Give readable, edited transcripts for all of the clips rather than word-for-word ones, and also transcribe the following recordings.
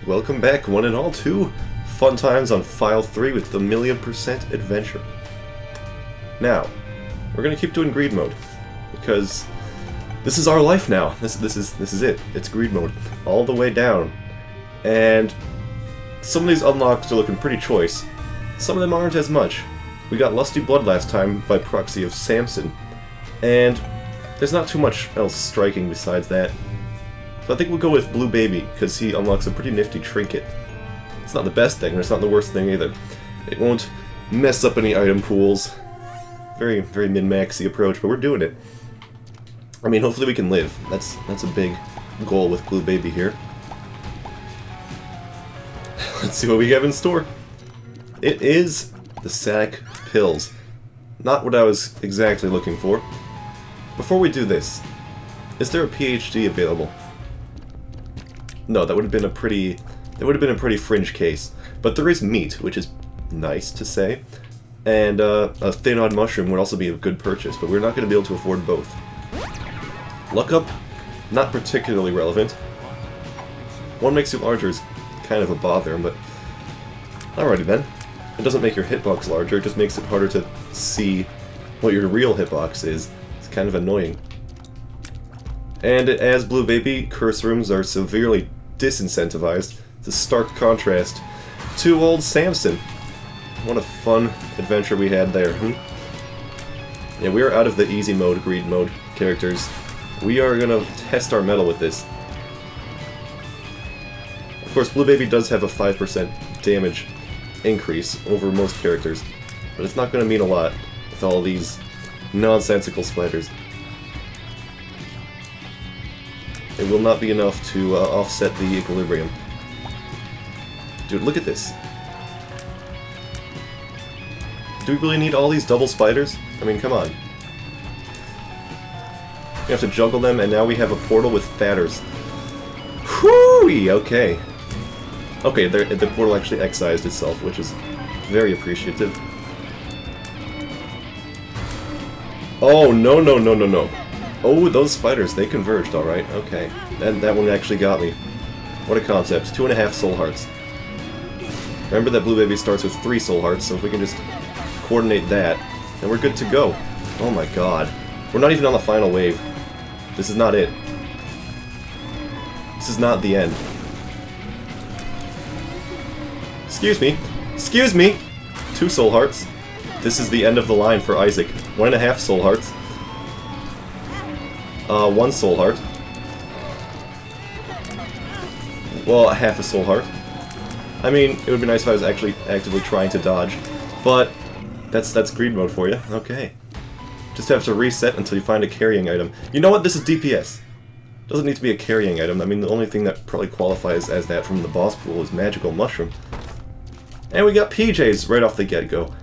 Welcome back, one and all, to fun times on File 3 with the 1,000,000% adventure. Now, we're gonna keep doing greed mode, because this is our life now. This is it. It's greed mode all the way down, and some of these unlocks are looking pretty choice. Some of them aren't as much. We got Lusty Blood last time by proxy of Samson, and there's not too much else striking besides that. So I think we'll go with Blue Baby, because he unlocks a pretty nifty trinket. It's not the best thing, but it's not the worst thing either. It won't mess up any item pools. Very min-maxy approach, but we're doing it. I mean, hopefully we can live. That's a big goal with Blue Baby here. Let's see what we have in store. It is the sack of pills. Not what I was exactly looking for. Before we do this, is there a PhD available? No, that would have been a pretty fringe case. But there is meat, which is nice to say. And a thin-odd mushroom would also be a good purchase, but we're not going to be able to afford both. Luck up, not particularly relevant. One makes you larger is kind of a bother, but alrighty then. It doesn't make your hitbox larger, it just makes it harder to see what your real hitbox is. It's kind of annoying. And as Blue Baby, curse rooms are severely disincentivized. It's a stark contrast to old Samson. What a fun adventure we had there, Yeah, we are out of the easy mode, greed mode characters. We are gonna test our mettle with this. Of course, Blue Baby does have a 5% damage increase over most characters, but it's not gonna mean a lot with all these nonsensical spiders. It will not be enough to offset the equilibrium. Dude, look at this. Do we really need all these double spiders? I mean, come on. We have to juggle them, and now we have a portal with fatters. Whoo! Okay. Okay, the portal actually excised itself, which is very appreciative. Oh, no, no, no, no, no. Oh, those spiders, they converged, alright, okay. That one actually got me. What a concept. 2.5 soul hearts. Remember that Blue Baby starts with 3 soul hearts, so if we can just coordinate that, then we're good to go. Oh my god. We're not even on the final wave. This is not it. This is not the end. Excuse me. Excuse me! 2 soul hearts. This is the end of the line for Isaac. 1.5 soul hearts. 1 soul heart. Well, half a soul heart. I mean, it would be nice if I was actually actively trying to dodge, but that's greed mode for you. Okay. Just have to reset until you find a carrying item. You know what? This is DPS. Doesn't need to be a carrying item. I mean, the only thing that probably qualifies as that from the boss pool is Magical Mushroom. And we got PJs right off the get-go.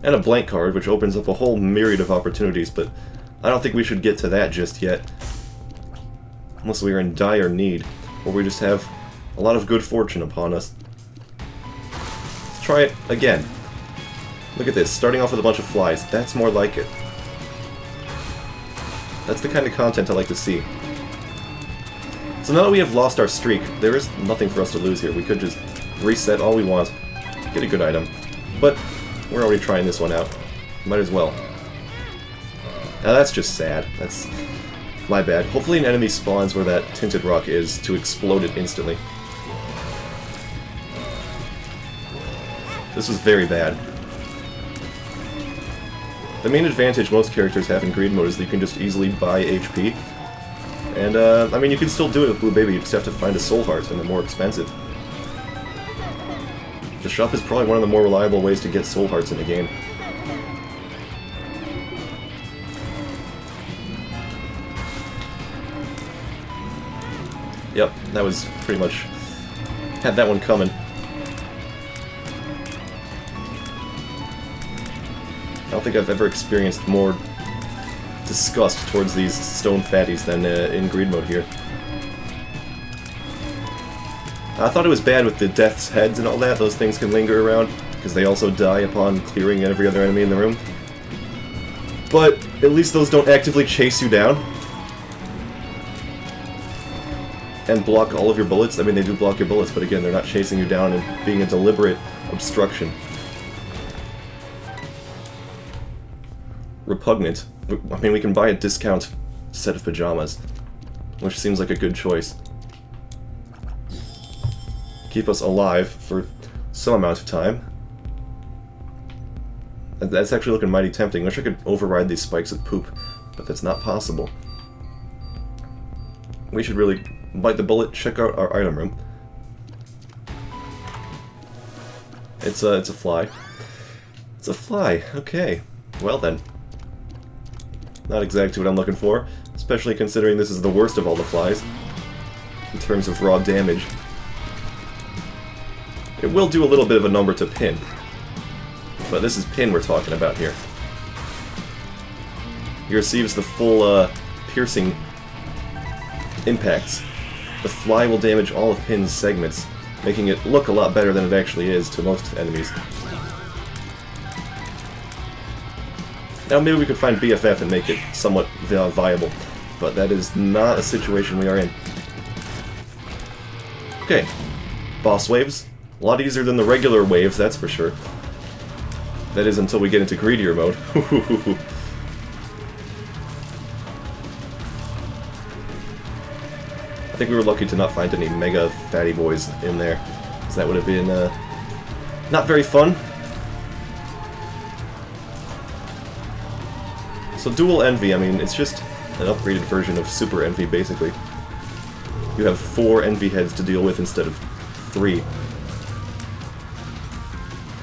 And a blank card, which opens up a whole myriad of opportunities, but I don't think we should get to that just yet. Unless we are in dire need, or we just have a lot of good fortune upon us. Let's try it again. Look at this, starting off with a bunch of flies. That's more like it. That's the kind of content I like to see. So now that we have lost our streak, there is nothing for us to lose here. We could just reset all we want, get a good item. But we're already trying this one out. Might as well. Now that's just sad. That's my bad. Hopefully an enemy spawns where that tinted rock is to explode it instantly. This was very bad. The main advantage most characters have in greed mode is that you can just easily buy HP. And, I mean, you can still do it with Blue Baby, you just have to find a soul heart, and they're more expensive. The shop is probably one of the more reliable ways to get soul hearts in the game. Yep, that was pretty much... had that one coming. I don't think I've ever experienced more disgust towards these stone fatties than in greed mode here. I thought it was bad with the death's heads and all that. Those things can linger around, because they also die upon clearing every other enemy in the room. But at least those don't actively chase you down. and block all of your bullets. I mean, they do block your bullets, but again, they're not chasing you down and being a deliberate obstruction. Repugnant. I mean, we can buy a discount set of pajamas, which seems like a good choice. Keep us alive for some amount of time. That's actually looking mighty tempting. Wish I could override these spikes with poop, but that's not possible. We should really bite the bullet, check out our item room. It's a fly. It's a fly, okay. Well then. Not exactly what I'm looking for, especially considering this is the worst of all the flies, in terms of raw damage. It will do a little bit of a number to pin, but this is pin we're talking about here. He receives the full piercing impacts. The fly will damage all of Pin's segments, making it look a lot better than it actually is to most enemies. Now maybe we could find BFF and make it somewhat viable, but that is not a situation we are in. Okay, boss waves. A lot easier than the regular waves, that's for sure. That is until we get into greedier mode. I think we were lucky to not find any mega fatty boys in there, because that would have been not very fun. So Dual Envy, I mean, it's just an upgraded version of Super Envy, basically. You have 4 Envy heads to deal with instead of 3.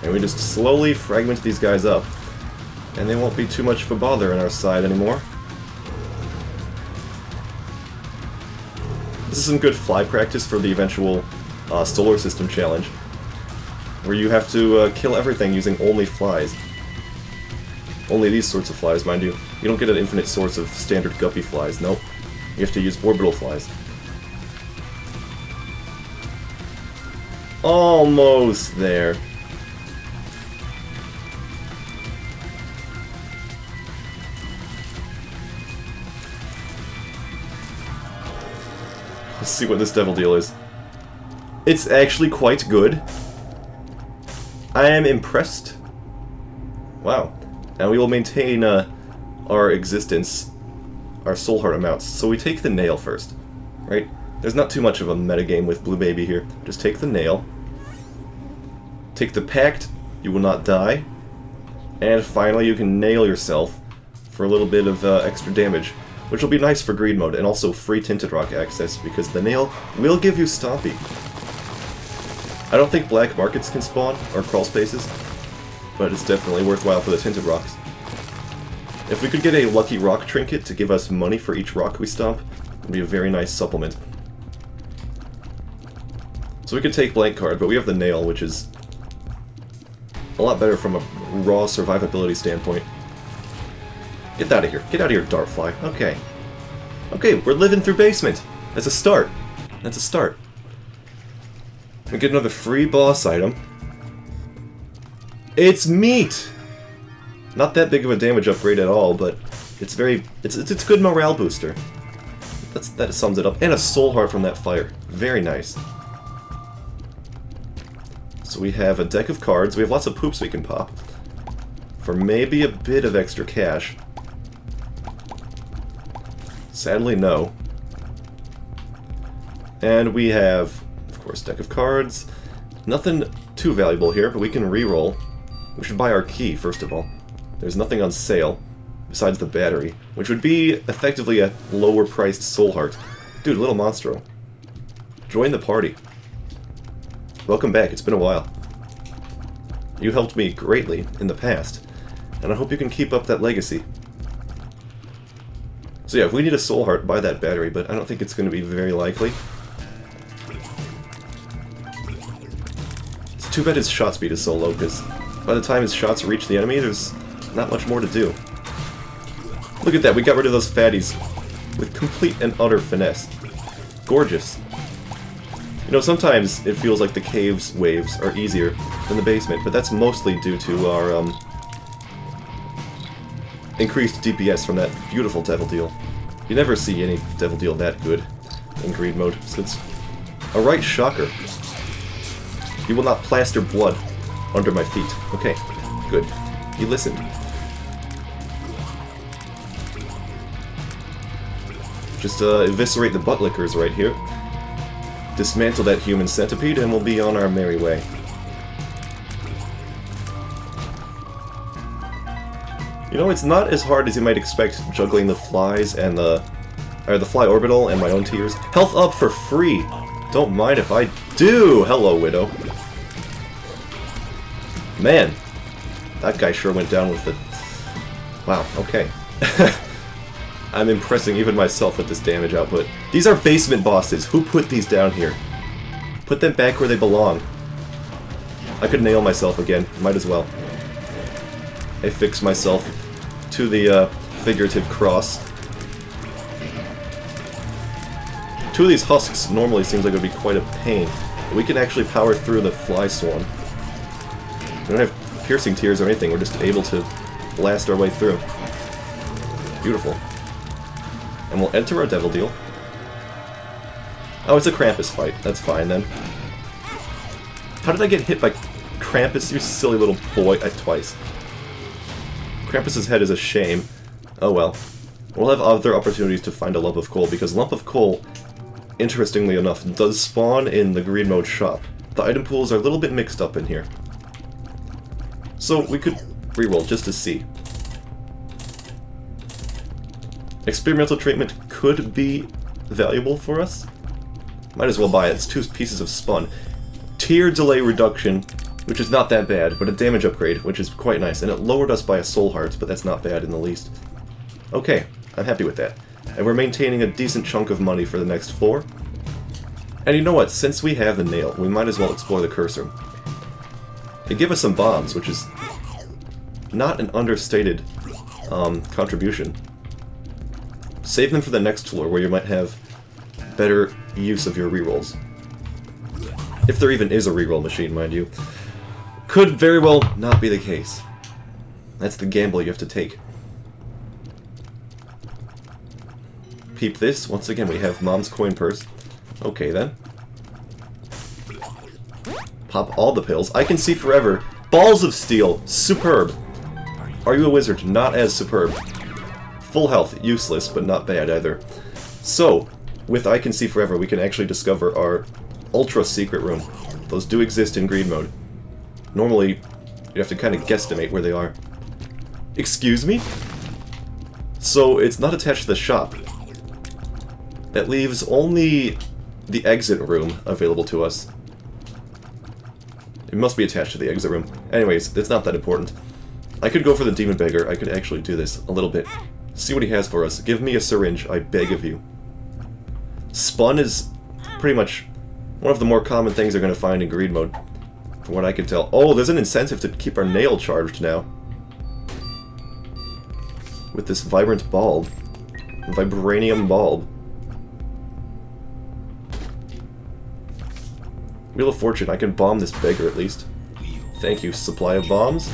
And we just slowly fragment these guys up, and they won't be too much of a bother on our side anymore. This is some good fly practice for the eventual Solar System challenge, where you have to kill everything using only flies. Only these sorts of flies, mind you. You don't get an infinite source of standard guppy flies, nope. You have to use orbital flies. Almost there. Let's see what this devil deal is. It's actually quite good. I am impressed. Wow. Now we will maintain our existence, our soul heart amounts. So we take the nail first, right? There's not too much of a metagame with Blue Baby here. Just take the nail. Take the pact, you will not die. And finally you can nail yourself for a little bit of extra damage, which will be nice for greed mode, and also free Tinted Rock access, because the nail will give you Stompy. I don't think black markets can spawn, or crawl spaces, but it's definitely worthwhile for the Tinted Rocks. If we could get a lucky rock trinket to give us money for each rock we stomp, it would be a very nice supplement. So we could take blank card, but we have the nail, which is a lot better from a raw survivability standpoint. Get out of here. Get out of here, Dartfly. Okay. Okay, we're living through basement. That's a start. That's a start. We get another free boss item. It's meat! Not that big of a damage upgrade at all, but it's very... It's a good morale booster. That sums it up. And a soul heart from that fire. Very nice. So we have a deck of cards. We have lots of poops we can pop. For maybe a bit of extra cash. Sadly, no. And we have, of course, deck of cards. Nothing too valuable here, but we can re-roll. We should buy our key, first of all. There's nothing on sale, besides the battery, which would be effectively a lower-priced soul heart. Dude, Little Monstro. Join the party. Welcome back, it's been a while. You helped me greatly in the past, and I hope you can keep up that legacy. So yeah, if we need a soul heart, buy that battery, but I don't think it's going to be very likely. It's too bad his shot speed is so low, because by the time his shots reach the enemy, there's not much more to do. Look at that, we got rid of those fatties with complete and utter finesse. Gorgeous. You know, sometimes it feels like the cave's waves are easier than the basement, but that's mostly due to our increased DPS from that beautiful Devil Deal. You never see any Devil Deal that good. in Greed mode, so it's a right shocker. You will not plaster blood under my feet. Okay, good. You listened. Just eviscerate the butt lickers right here. Dismantle that human centipede and we'll be on our merry way. You know, it's not as hard as you might expect juggling the flies and the fly orbital and my own tears. Health up for free! Don't mind if I do! Hello, Widow. Man, that guy sure went down with it. Wow, okay. I'm impressing even myself with this damage output. These are basement bosses. Who put these down here? Put them back where they belong. I could nail myself again. Might as well. I fix myself to the figurative cross. Two of these husks normally seems like it would be quite a pain. But we can actually power through the fly swarm. We don't have piercing tears or anything. We're just able to blast our way through. Beautiful. And we'll enter our devil deal. Oh, it's a Krampus fight. That's fine then. How did I get hit by Krampus, you silly little boy? Twice. Krampus's head is a shame. Oh well. We'll have other opportunities to find a lump of coal, because lump of coal, interestingly enough, does spawn in the Greed mode shop. The item pools are a little bit mixed up in here. So we could reroll just to see. Experimental treatment could be valuable for us. Might as well buy it. It's 2 pieces of spun. Tier delay reduction, which is not that bad, but a damage upgrade, which is quite nice. And it lowered us by a soul heart, but that's not bad in the least. Okay, I'm happy with that. And we're maintaining a decent chunk of money for the next floor. And you know what? Since we have the nail, we might as well explore the cursor. They give us some bombs, which is not an understated contribution. Save them for the next floor, where you might have better use of your rerolls. If there even is a reroll machine, mind you. Could very well not be the case. That's the gamble you have to take. Peep this. Once again, we have Mom's coin purse. Okay, then. Pop all the pills. I can see forever. Balls of steel. Superb. Are you a wizard? Not as superb. Full health, useless, but not bad either. So, with I Can See Forever, we can actually discover our ultra-secret room. Those do exist in Greed mode. Normally, you have to kind of guesstimate where they are. Excuse me? So, it's not attached to the shop. That leaves only the exit room available to us. It must be attached to the exit room. Anyways, it's not that important. I could go for the Demon Beggar. I could actually do this a little bit. See what he has for us. Give me a syringe, I beg of you. Spun is pretty much one of the more common things they're going to find in Greed mode, from what I can tell. Oh, there's an incentive to keep our nail charged now. With this vibrant bulb. Vibranium bulb. Wheel of Fortune, I can bomb this beggar at least. Thank you, supply of bombs.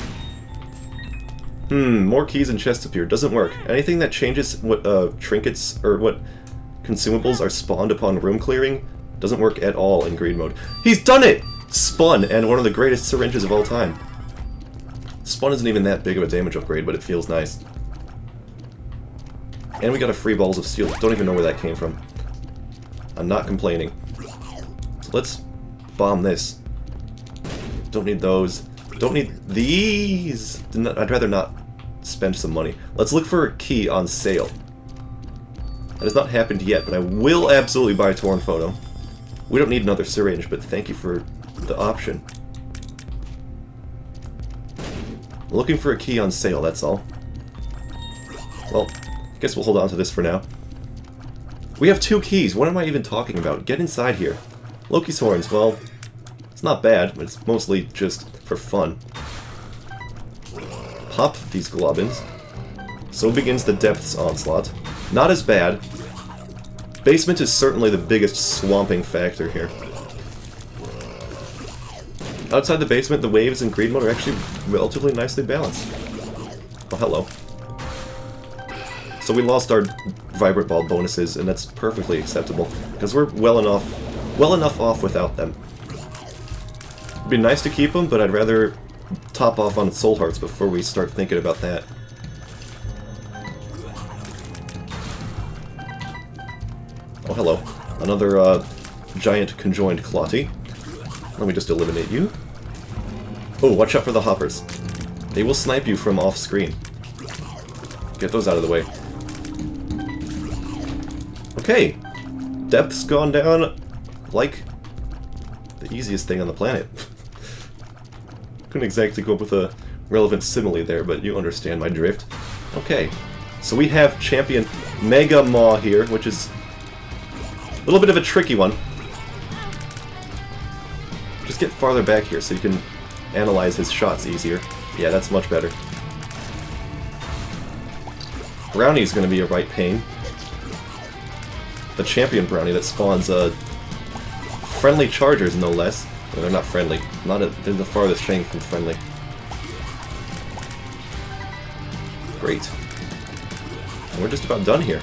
More keys and chests appear. Doesn't work. Anything that changes what trinkets or what consumables are spawned upon room clearing doesn't work at all in Greed mode. He's done it! Spun, and one of the greatest syringes of all time. Spun isn't even that big of a damage upgrade, but it feels nice. And we got a free Balls of Steel. Don't even know where that came from. I'm not complaining. So let's bomb this. Don't need those. Don't need these! I'd rather not spend some money. Let's look for a key on sale. That has not happened yet, but I will absolutely buy a Torn Photo. We don't need another syringe, but thank you for the option. Looking for a key on sale, that's all. Well, I guess we'll hold on to this for now. We have 2 keys. What am I even talking about? Get inside here. Loki's horns, well, it's not bad, but it's mostly just for fun. Pop these globins. So begins the Depths Onslaught. Not as bad. Basement is certainly the biggest swamping factor here. Outside the basement, the waves in Greed mode are actually relatively nicely balanced. Oh, hello. So we lost our Vibrant Ball bonuses, and that's perfectly acceptable, because we're well enough off without them. It'd be nice to keep them, but I'd rather top off on Soul Hearts before we start thinking about that. Oh, hello. Another giant conjoined Clotty. Let me just eliminate you. Oh, watch out for the hoppers. They will snipe you from off-screen. Get those out of the way. Okay. Depth's gone down like the easiest thing on the planet. Couldn't exactly go up with a relevant simile there, but you understand my drift. Okay. So we have Champion Mega Maw here, which is a little bit of a tricky one. Just get farther back here so you can analyze his shots easier. Yeah, that's much better. Brownie's going to be a right pain. The champion brownie that spawns friendly chargers, no less. Well, they're not friendly. They're the farthest thing from friendly. Great. And we're just about done here.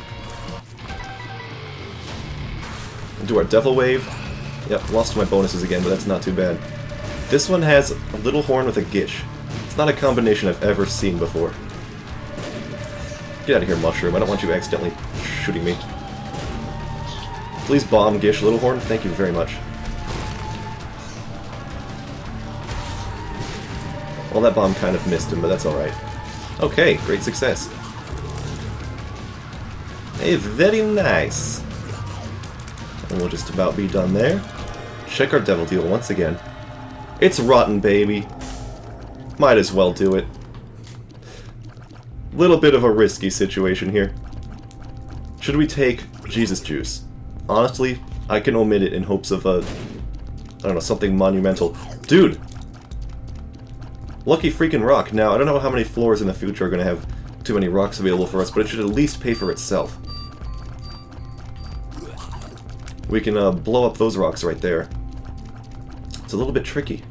We'll do our Devil Wave. Yep, lost my bonuses again, but that's not too bad. This one has a little horn with a Gish. It's not a combination I've ever seen before. Get out of here, Mushroom. I don't want you accidentally shooting me. Please bomb Gish Little Horn. Thank you very much. Well, that bomb kind of missed him, but that's alright. Okay, great success. Hey, very nice. And we'll just about be done there. Check our Devil Deal once again. It's rotten, baby. Might as well do it. Little bit of a risky situation here. Should we take Jesus Juice? Honestly, I can omit it in hopes of I don't know, something monumental. Dude! Lucky freaking rock. Now, I don't know how many floors in the future are going to have too many rocks available for us, but it should at least pay for itself. We can blow up those rocks right there. It's a little bit tricky.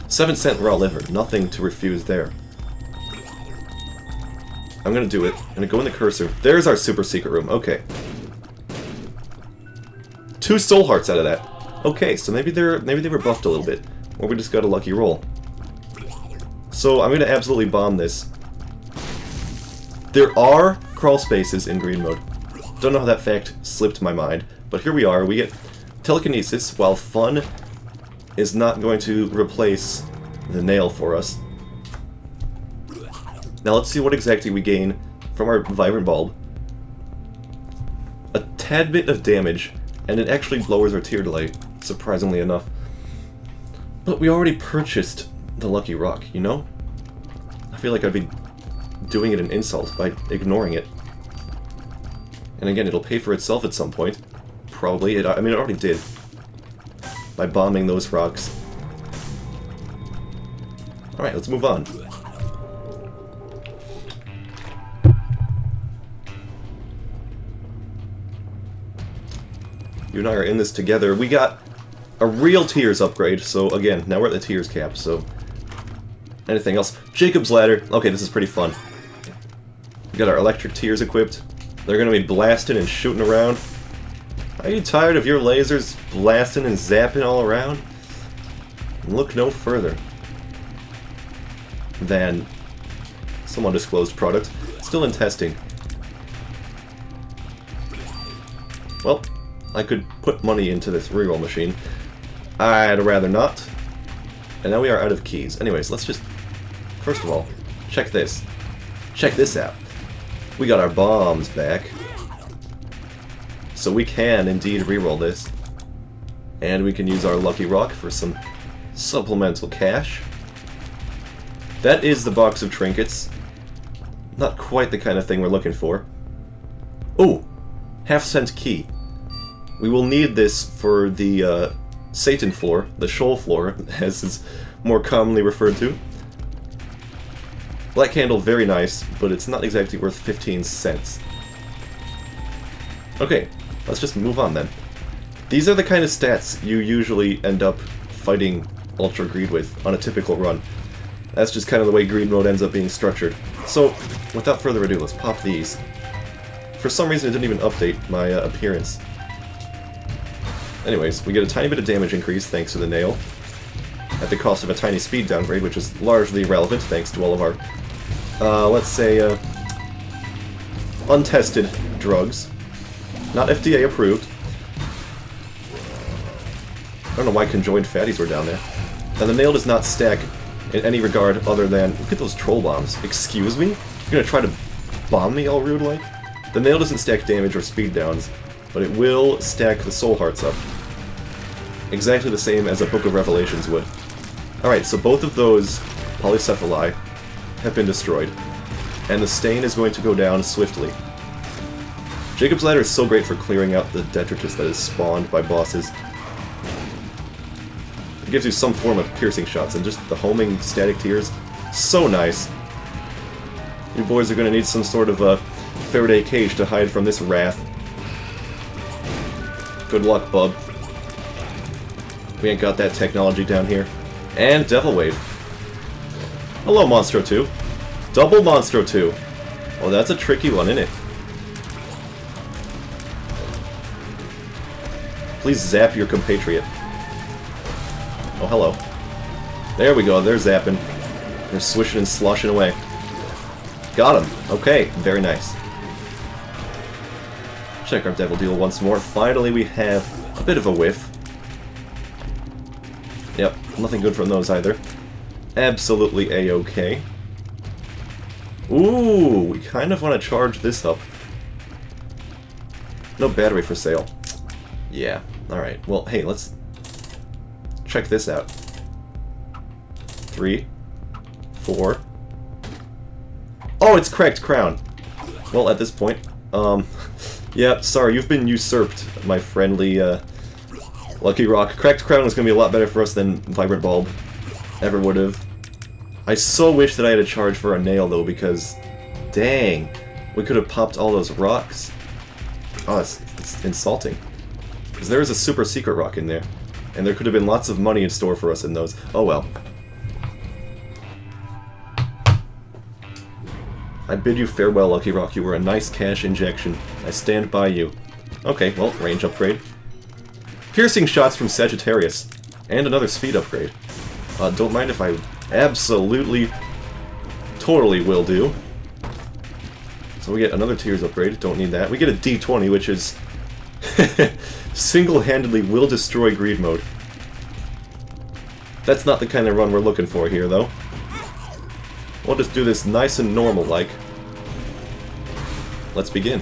7-cent raw liver. Nothing to refuse there. I'm gonna do it. I'm gonna go in the cursor. There's our super secret room. Okay. 2 soul hearts out of that. Okay, so maybe they were buffed a little bit, or we just got a lucky roll. So I'm gonna absolutely bomb this. There are crawl spaces in green mode. Don't know how that fact slipped my mind, but here we are. We get telekinesis, while fun is not going to replace the nail for us. Now let's see what exactly we gain from our Vibrant Bulb. A tad bit of damage, and it actually lowers our tier delay, surprisingly enough. But we already purchased the Lucky Rock, you know? I feel like I'd be doing it an insult by ignoring it. And again, it'll pay for itself at some point. Probably. I mean, it already did. By bombing those rocks. Alright, let's move on. You and I are in this together. We got a real Tears upgrade, so again, now we're at the Tears cap, so... Anything else? Jacob's Ladder. Okay, this is pretty fun. We got our Electric Tears equipped. They're gonna be blasting and shooting around. Are you tired of your lasers blasting and zapping all around? Look no further than some undisclosed product. Still in testing. Well, I could put money into this reroll machine. I'd rather not. And now we are out of keys. Anyways, let's just... First of all, check this. Check this out. We got our bombs back. So we can indeed reroll this. And we can use our Lucky Rock for some supplemental cash. That is the box of trinkets. Not quite the kind of thing we're looking for. Oh! Half-cent key. We will need this for the Satan floor, the Shoal floor, as is more commonly referred to. Black Candle, very nice, but it's not exactly worth 15 cents. Okay, let's just move on then. These are the kind of stats you usually end up fighting Ultra Greed with on a typical run. That's just kind of the way Greed mode ends up being structured. So, without further ado, let's pop these. For some reason, it didn't even update my appearance. Anyways, we get a tiny bit of damage increase thanks to the nail, at the cost of a tiny speed downgrade, which is largely irrelevant thanks to all of our, let's say, untested drugs. Not FDA approved. I don't know why conjoined fatties were down there. And the nail does not stack in any regard other than... Look at those troll bombs. Excuse me? You're gonna try to bomb me all rude-like? The nail doesn't stack damage or speed downs, but it will stack the soul hearts up. Exactly the same as a Book of Revelations would. Alright, so both of those polycephali have been destroyed. And the stain is going to go down swiftly. Jacob's Ladder is so great for clearing out the detritus that is spawned by bosses. It gives you some form of piercing shots, and just the homing static tears, so nice. You boys are going to need some sort of a Faraday cage to hide from this wrath. Good luck, bub. We ain't got that technology down here. And Devil Wave. Hello, Monstro 2. Double Monstro 2. Oh, that's a tricky one, isn't it? Please zap your compatriot. Oh, hello. There we go, they're zapping. They're swishing and sloshing away. Got him. Okay, very nice. Check our Devil Deal once more. Finally, we have a bit of a whiff. Yep, nothing good from those either. Absolutely a-okay. Ooh, we kind of want to charge this up. No battery for sale. Yeah, alright. Well, hey, let's check this out. 3, 4. Oh, it's Cracked Crown! Well, at this point, yeah, sorry, you've been usurped, my friendly, Lucky Rock. Cracked Crown was gonna be a lot better for us than Vibrant Bulb ever would've. I so wish that I had a charge for a nail, though, because, dang, we could have popped all those rocks. Oh, it's insulting. Because there is a super secret rock in there, and there could have been lots of money in store for us in those. Oh well. I bid you farewell, Lucky Rock. You were a nice cash injection. I stand by you. Okay, well, range upgrade. Piercing shots from Sagittarius. And another speed upgrade. Don't mind if I absolutely, totally will do. So we get another Tears upgrade. Don't need that. We get a D20, which is single-handedly will destroy Greed Mode. That's not the kind of run we're looking for here, though. We'll just do this nice and normal-like. Let's begin.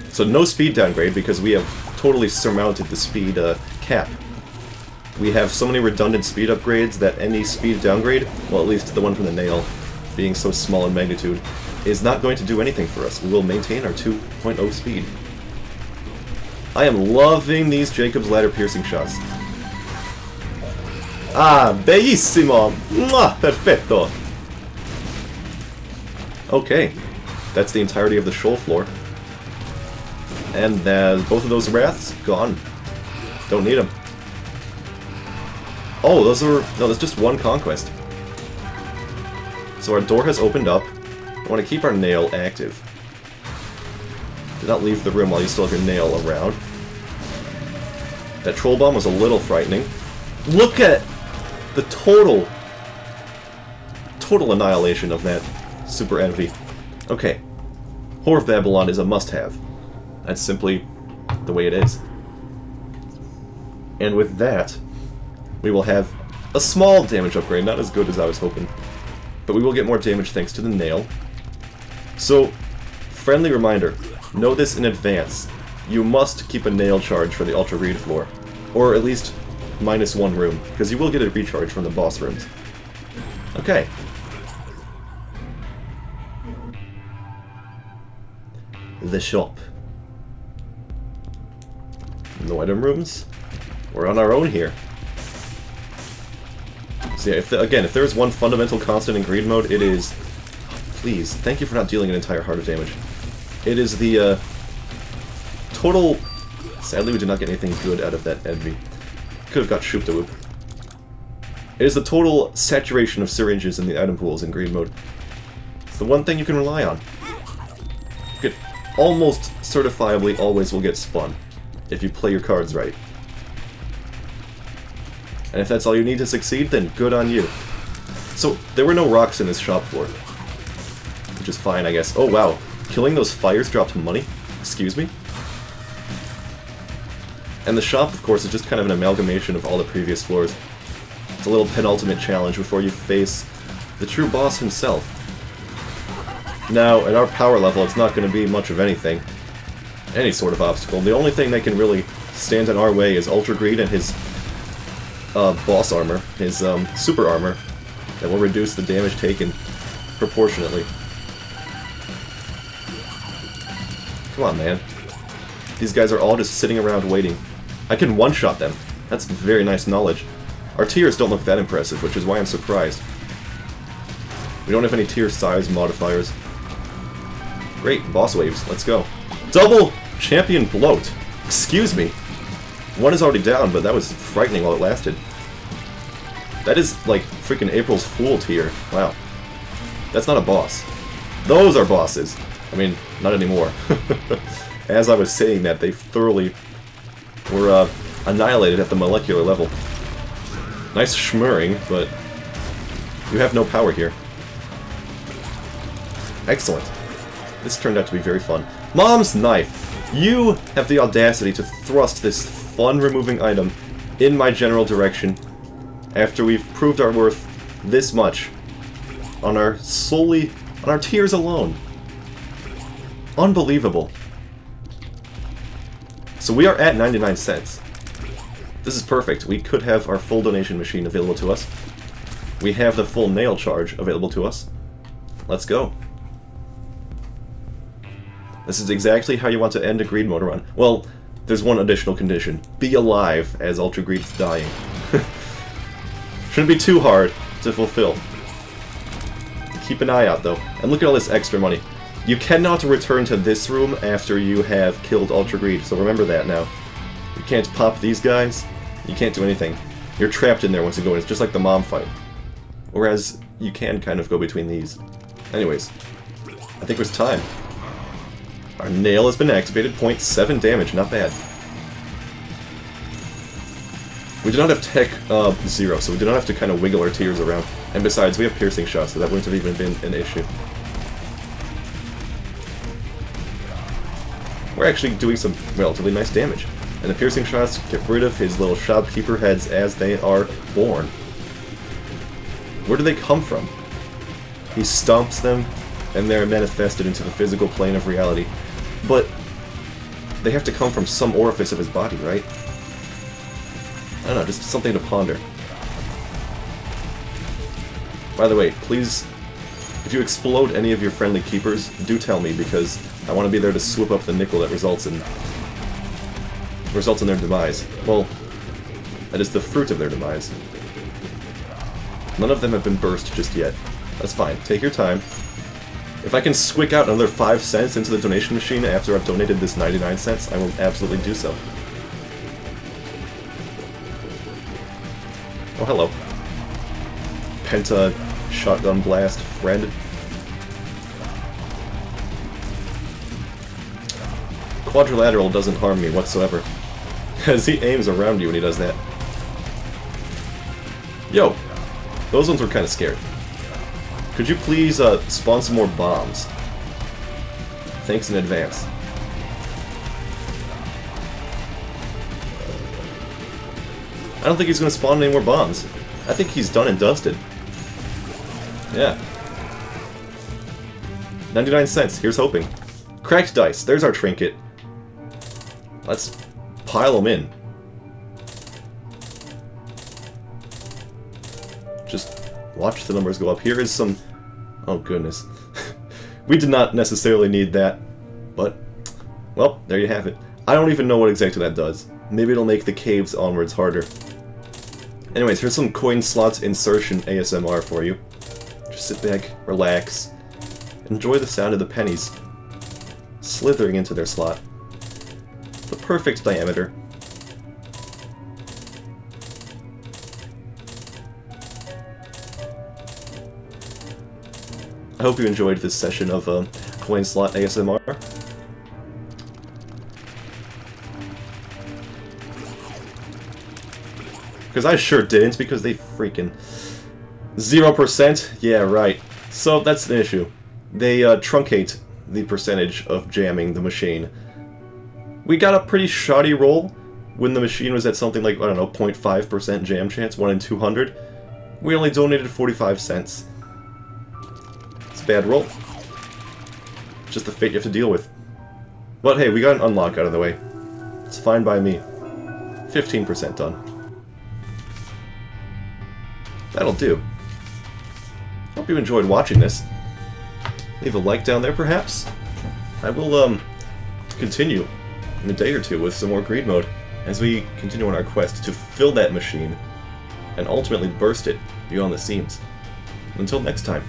So no speed downgrade, because we have totally surmounted the speed cap. We have so many redundant speed upgrades that any speed downgrade, well at least the one from the nail, being so small in magnitude, is not going to do anything for us. We will maintain our 2.0 speed. I am loving these Jacob's Ladder piercing shots. Ah, bellissimo! Mwah, perfetto! Okay, that's the entirety of the shoal floor. And both of those wraths, gone. Don't need them. Oh, those are... no, that's just one conquest. So our door has opened up. I want to keep our nail active. Do not leave the room while you still have your nail around. That troll bomb was a little frightening. Look at the total annihilation of that Super Envy. Okay. Whore of Babylon is a must-have. That's simply the way it is. And with that, we will have a small damage upgrade, not as good as I was hoping. But we will get more damage thanks to the nail. So, friendly reminder, know this in advance. You must keep a nail charge for the Ultra Reed floor. Or at least -1 room, because you will get a recharge from the boss rooms. Okay. The shop. No item rooms. We're on our own here. So yeah, if there is one fundamental constant in Greed Mode, it is... Please, thank you for not dealing an entire heart of damage. It is the, total... Sadly, we did not get anything good out of that envy. Could have got Shoop-da-Whoop. It is the total saturation of syringes in the item pools in Greed Mode. It's the one thing you can rely on. Good. almost certifiably always will get spun, if you play your cards right. And if that's all you need to succeed, then good on you. So, there were no rocks in this shop floor. Which is fine, I guess. Oh, wow. Killing those fires dropped money? Excuse me? And the shop, of course, is just kind of an amalgamation of all the previous floors. It's a little penultimate challenge before you face the true boss himself. Now, at our power level, it's not going to be much of anything. Any sort of obstacle. The only thing that can really stand in our way is Ultra Greed and his boss armor, his super armor, that will reduce the damage taken proportionately. Come on, man. These guys are all just sitting around waiting. I can one-shot them. That's very nice knowledge. Our tiers don't look that impressive, which is why I'm surprised. We don't have any tier size modifiers. Great, boss waves, let's go. Double champion bloat! Excuse me! One is already down, but that was frightening while it lasted. That is, like, freaking April's Fool tier. Wow. That's not a boss. Those are bosses! I mean, not anymore. As I was saying that, they thoroughly were annihilated at the molecular level. Nice schmurring, but you have no power here. Excellent. This turned out to be very fun. Mom's knife! You have the audacity to thrust this fun-removing item in my general direction after we've proved our worth this much on our tiers alone. Unbelievable. So we are at 99 cents. This is perfect. We could have our full donation machine available to us. We have the full nail charge available to us. Let's go. This is exactly how you want to end a Greed Mode run. Well, there's one additional condition. Be alive as Ultra Greed's dying. Shouldn't be too hard to fulfill. Keep an eye out, though. And look at all this extra money. You cannot return to this room after you have killed Ultra Greed, so remember that now. You can't pop these guys. You can't do anything. You're trapped in there once you go in. It's just like the mom fight. Whereas, you can kind of go between these. Anyways, I think it was time. Our nail has been activated, 0.7 damage, not bad. We do not have Tech 0, so we do not have to kind of wiggle our tiers around. And besides, we have piercing shots, so that wouldn't have even been an issue. We're actually doing some relatively nice damage. And the piercing shots get rid of his little shopkeeper heads as they are born. Where do they come from? He stomps them, and they're manifested into the physical plane of reality. But they have to come from some orifice of his body, right? I don't know, just something to ponder. By the way, please, if you explode any of your friendly keepers, do tell me, because I want to be there to swoop up the nickel that results in their demise. Well, that is the fruit of their demise. None of them have been burst just yet. That's fine. Take your time. If I can squick out another 5 cents into the donation machine after I've donated this 99 cents, I will absolutely do so. Oh, hello. Penta shotgun blast friend. Quadrilateral doesn't harm me whatsoever, as he aims around you when he does that. Yo, those ones were kind of scared. Could you please spawn some more bombs? Thanks in advance. I don't think he's going to spawn any more bombs. I think he's done and dusted. Yeah. 99 cents, here's hoping. Cracked dice, there's our trinket. Let's pile them in. Just watch the numbers go up. Here is some... Oh goodness. We did not necessarily need that, but... Well, there you have it. I don't even know what exactly that does. Maybe it'll make the caves onwards harder. Anyways, here's some coin slots insertion ASMR for you. Just sit back, relax, enjoy the sound of the pennies slithering into their slot. The perfect diameter. I hope you enjoyed this session of coin slot ASMR. Because I sure didn't, because they freaking... 0%? Yeah, right. So that's an issue. They truncate the percentage of jamming the machine. We got a pretty shoddy roll when the machine was at something like, I don't know, 0.5% jam chance, 1 in 200. We only donated 45 cents. It's a bad roll. Just the fate you have to deal with. But hey, we got an unlock out of the way. It's fine by me. 15% done. That'll do. Hope you enjoyed watching this. Leave a like down there, perhaps? I will, continue in a day or two with some more greed mode as we continue on our quest to fill that machine and ultimately burst it beyond the seams. Until next time.